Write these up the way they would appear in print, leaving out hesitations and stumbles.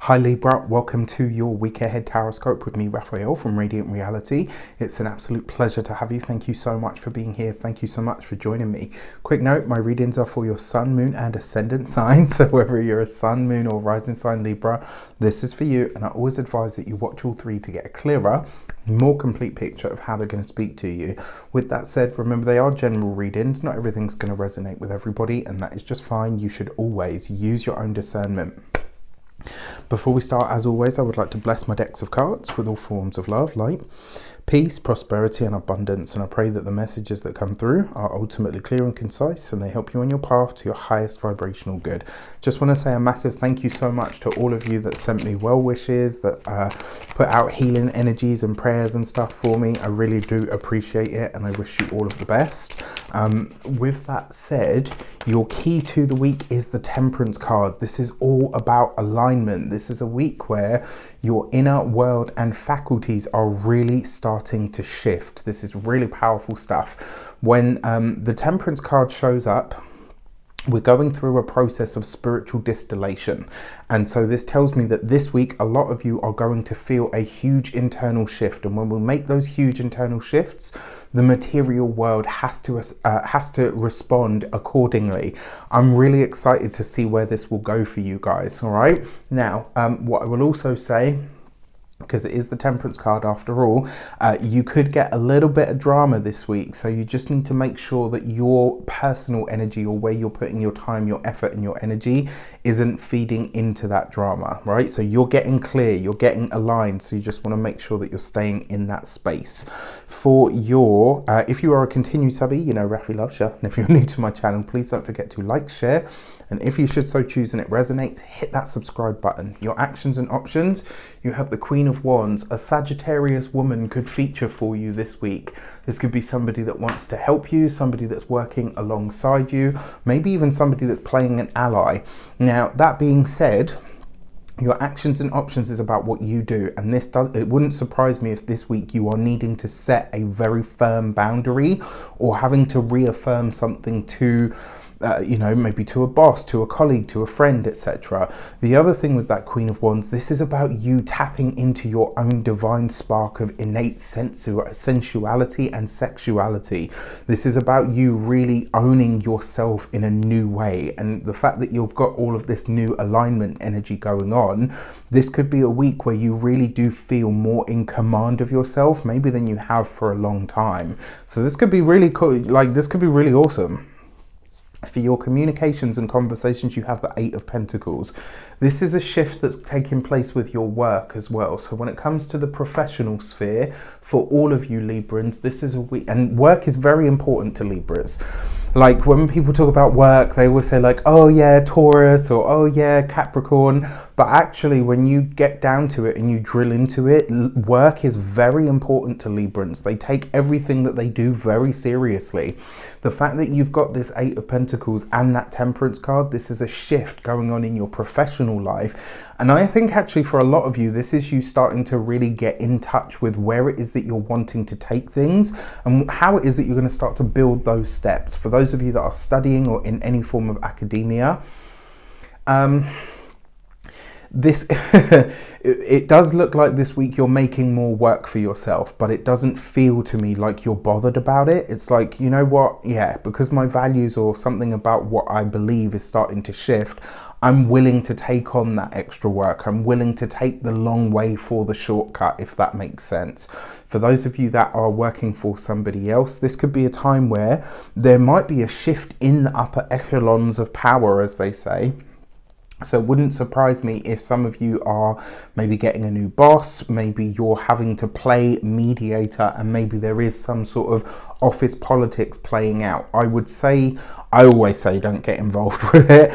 Hi Libra, welcome to your week ahead tarot with me, Raphael from Radiant Reality. It's an absolute pleasure to have you. Thank you so much for being here. Thank you so much for joining me. Quick note, my readings are for your sun, moon and ascendant signs. So whether you're a sun, moon or rising sign Libra, this is for you. And I always advise that you watch all three to get a clearer, more complete picture of how they're going to speak to you. With that said, remember they are general readings. Not everything's going to resonate with everybody, and that is just fine. You should always use your own discernment. Before we start, as always, I would like to bless my decks of cards with all forms of love, light, peace, prosperity and abundance, and I pray that the messages that come through are ultimately clear and concise and they help you on your path to your highest vibrational good. Just want to say a massive thank you so much to all of you that sent me well wishes, that put out healing energies and prayers and stuff for me. I really do appreciate it and I wish you all of the best. With that said, your key to the week is the Temperance card. This is all about alignment. This is a week where your inner world and faculties are really starting to shift. This is really powerful stuff. When the Temperance card shows up, we're going through a process of spiritual distillation, and so this tells me that this week a lot of you are going to feel a huge internal shift, and when we make those huge internal shifts, the material world has to respond accordingly. I'm really excited to see where this will go for you guys. All right, now what I will also say, because it is the Temperance card after all, you could get a little bit of drama this week, so you just need to make sure that your personal energy, or where you're putting your time, your effort and your energy, isn't feeding into that drama, right? So you're getting clear, you're getting aligned, so you just want to make sure that you're staying in that space. For your if you are a continued subby, you know Rafi loves you, and if you're new to my channel, please don't forget to like, share, and if you should so choose and it resonates, hit that subscribe button. Your actions and options, you have the Queen of Wands. A Sagittarius woman could feature for you this week. This could be somebody that wants to help you, somebody that's working alongside you, maybe even somebody that's playing an ally. Now, that being said, your actions and options is about what you do, and it wouldn't surprise me if this week you are needing to set a very firm boundary, or having to reaffirm something to you know, maybe to a boss, to a colleague, to a friend, etc. The other thing with that Queen of Wands, this is about you tapping into your own divine spark of innate sensuality and sexuality. This is about you really owning yourself in a new way, and the fact that you've got all of this new alignment energy going on, this could be a week where you really do feel more in command of yourself, maybe than you have for a long time. So this could be really cool, like this could be really awesome. For your communications and conversations, you have the Eight of Pentacles. This is a shift that's taking place with your work as well. So when it comes to the professional sphere, for all of you Librans, this is a week, and work is very important to Libras. Like when people talk about work, they always say like, oh yeah, Taurus, or oh yeah, Capricorn. But actually, when you get down to it and you drill into it, work is very important to Librans. They take everything that they do very seriously. The fact that you've got this Eight of Pentacles and that Temperance card, this is a shift going on in your professional life. And I think actually for a lot of you, this is you starting to really get in touch with where it is that you're wanting to take things and how it is that you're going to start to build those steps. For those of you that are studying or in any form of academia, this it does look like this week you're making more work for yourself, but it doesn't feel to me like you're bothered about it. It's like, you know what, yeah, because my values or something about what I believe is starting to shift, I'm willing to take on that extra work. I'm willing to take the long way for the shortcut, if that makes sense. For those of you that are working for somebody else, this could be a time where there might be a shift in the upper echelons of power, as they say. So it wouldn't surprise me if some of you are maybe getting a new boss, maybe you're having to play mediator, and maybe there is some sort of office politics playing out. I always say don't get involved with it.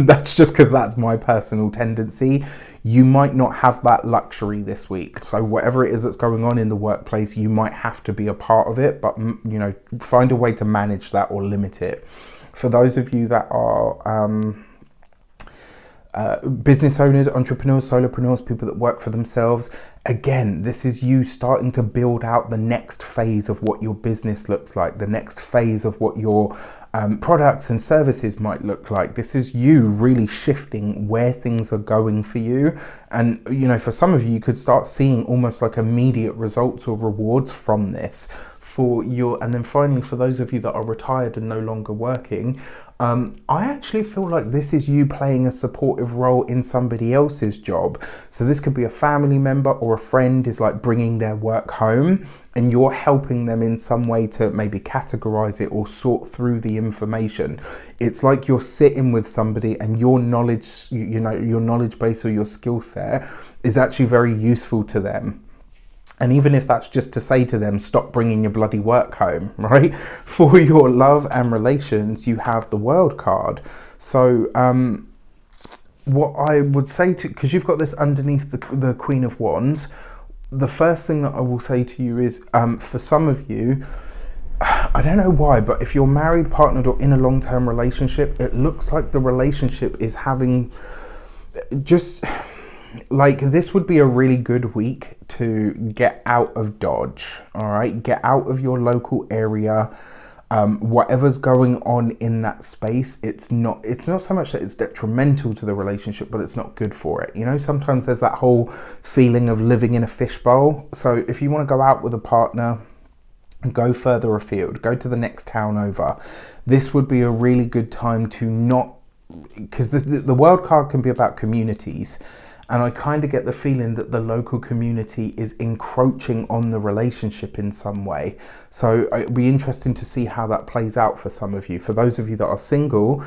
That's just because that's my personal tendency. You might not have that luxury this week. So whatever it is that's going on in the workplace, you might have to be a part of it, but you know, find a way to manage that or limit it. For those of you that are business owners, entrepreneurs, solopreneurs, people that work for themselves. Again, this is you starting to build out the next phase of what your business looks like, the next phase of what your products and services might look like. This is you really shifting where things are going for you. And, you know, for some of you, you could start seeing almost like immediate results or rewards from this for your, and then finally, for those of you that are retired and no longer working, I actually feel like this is you playing a supportive role in somebody else's job. So this could be a family member or a friend is like bringing their work home and you're helping them in some way to maybe categorize it or sort through the information. It's like you're sitting with somebody and your knowledge, you know, your knowledge base or your skill set is actually very useful to them. And even if that's just to say to them, stop bringing your bloody work home, right? For your love and relations, you have the World card. So what I would say to, because you've got this underneath the Queen of Wands, the first thing that I will say to you is, for some of you, I don't know why, but if you're married, partnered, or in a long-term relationship, it looks like the relationship is having just... like this would be a really good week to get out of Dodge, all right? Get out of your local area. Whatever's going on in that space, it's not so much that it's detrimental to the relationship, but it's not good for it. You know, sometimes there's that whole feeling of living in a fishbowl. So if you want to go out with a partner, go further afield, go to the next town over. This would be a really good time to not, because the World card can be about communities. And I kind of get the feeling that the local community is encroaching on the relationship in some way. So it'd be interesting to see how that plays out for some of you. For those of you that are single,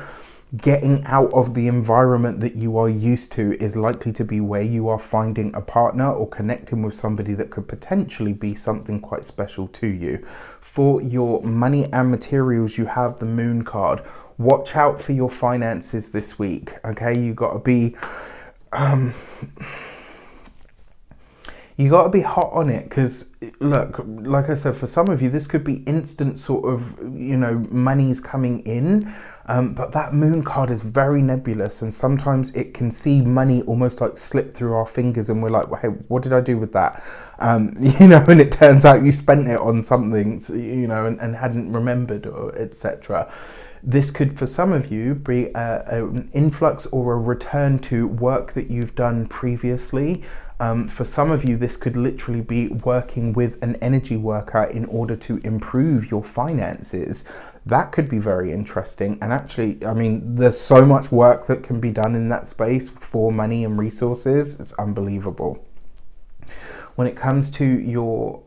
getting out of the environment that you are used to is likely to be where you are finding a partner or connecting with somebody that could potentially be something quite special to you. For your money and materials, you have the Moon card. Watch out for your finances this week, okay? You got to be... you got to be hot on it, because look, like I said, for some of you this could be instant sort of, you know, money's coming in, but that Moon card is very nebulous, and sometimes it can see money almost like slip through our fingers and we're like, well, hey, what did I do with that? You know, and it turns out you spent it on something, you know, and hadn't remembered, or etc. This could, for some of you, be an influx or a return to work that you've done previously. For some of you, this could literally be working with an energy worker in order to improve your finances. That could be very interesting. And actually, I mean, there's so much work that can be done in that space for money and resources. It's unbelievable. When it comes to your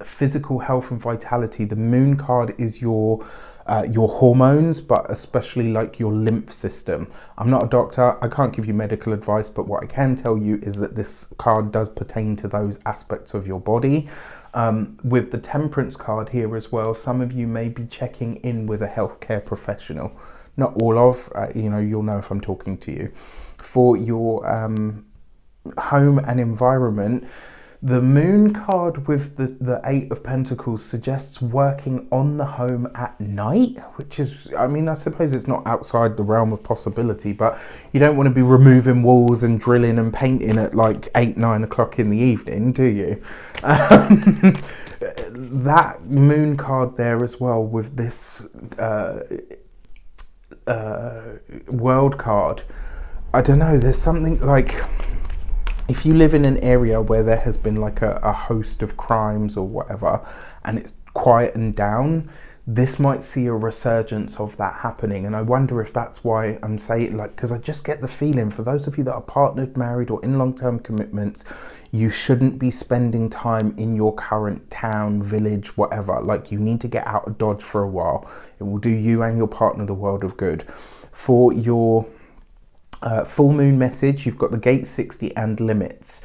physical health and vitality, the Moon card is your hormones, but especially like your lymph system. I'm not a doctor, I can't give you medical advice, but what I can tell you is that this card does pertain to those aspects of your body. With the Temperance card here as well, some of you may be checking in with a healthcare professional. Not all of, you know, you'll know if I'm talking to you. For your home and environment, the Moon card with the Eight of Pentacles suggests working on the home at night, which is, I mean, I suppose it's not outside the realm of possibility, but you don't want to be removing walls and drilling and painting at like 8, 9 o'clock in the evening, do you? That Moon card there as well with this World card, I don't know, there's something like... if you live in an area where there has been like a host of crimes or whatever, and it's quietened down, this might see a resurgence of that happening. And I wonder if that's why I'm saying, like, because I just get the feeling for those of you that are partnered, married, or in long-term commitments, you shouldn't be spending time in your current town, village, whatever. Like, you need to get out of Dodge for a while. It will do you and your partner the world of good. For your full moon message, you've got the gate 60 and limits.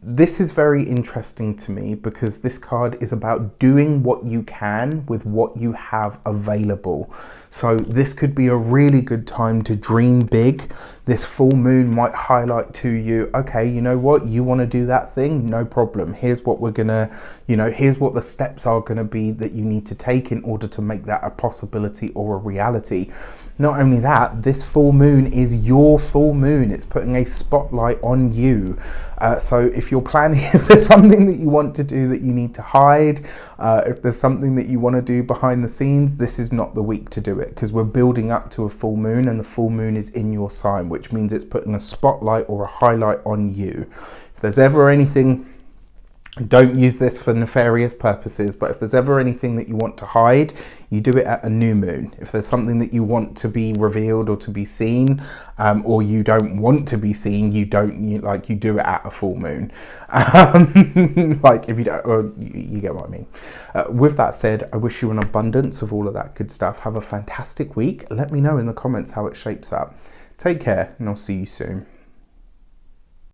This is very interesting to me because this card is about doing what you can with what you have available. So this could be a really good time to dream big. This full moon might highlight to you, okay, you know what, you want to do that thing, no problem. Here's what we're gonna, you know, here's what the steps are gonna be that you need to take in order to make that a possibility or a reality. Not only that, this full moon is your full moon. It's putting a spotlight on you. So if you're planning, if there's something that you want to do that you need to hide, if there's something that you want to do behind the scenes, this is not the week to do it, because we're building up to a full moon, and the full moon is in your sign, which means it's putting a spotlight or a highlight on you. If there's ever anything, don't use this for nefarious purposes, but if there's ever anything that you want to hide, you do it at a new moon. If there's something that you want to be revealed or to be seen, or you don't want to be seen, you do it at a full moon. Like if you don't, or you get what I mean. With that said, I wish you an abundance of all of that good stuff. Have a fantastic week. Let me know in the comments how it shapes up. Take care, and I'll see you soon.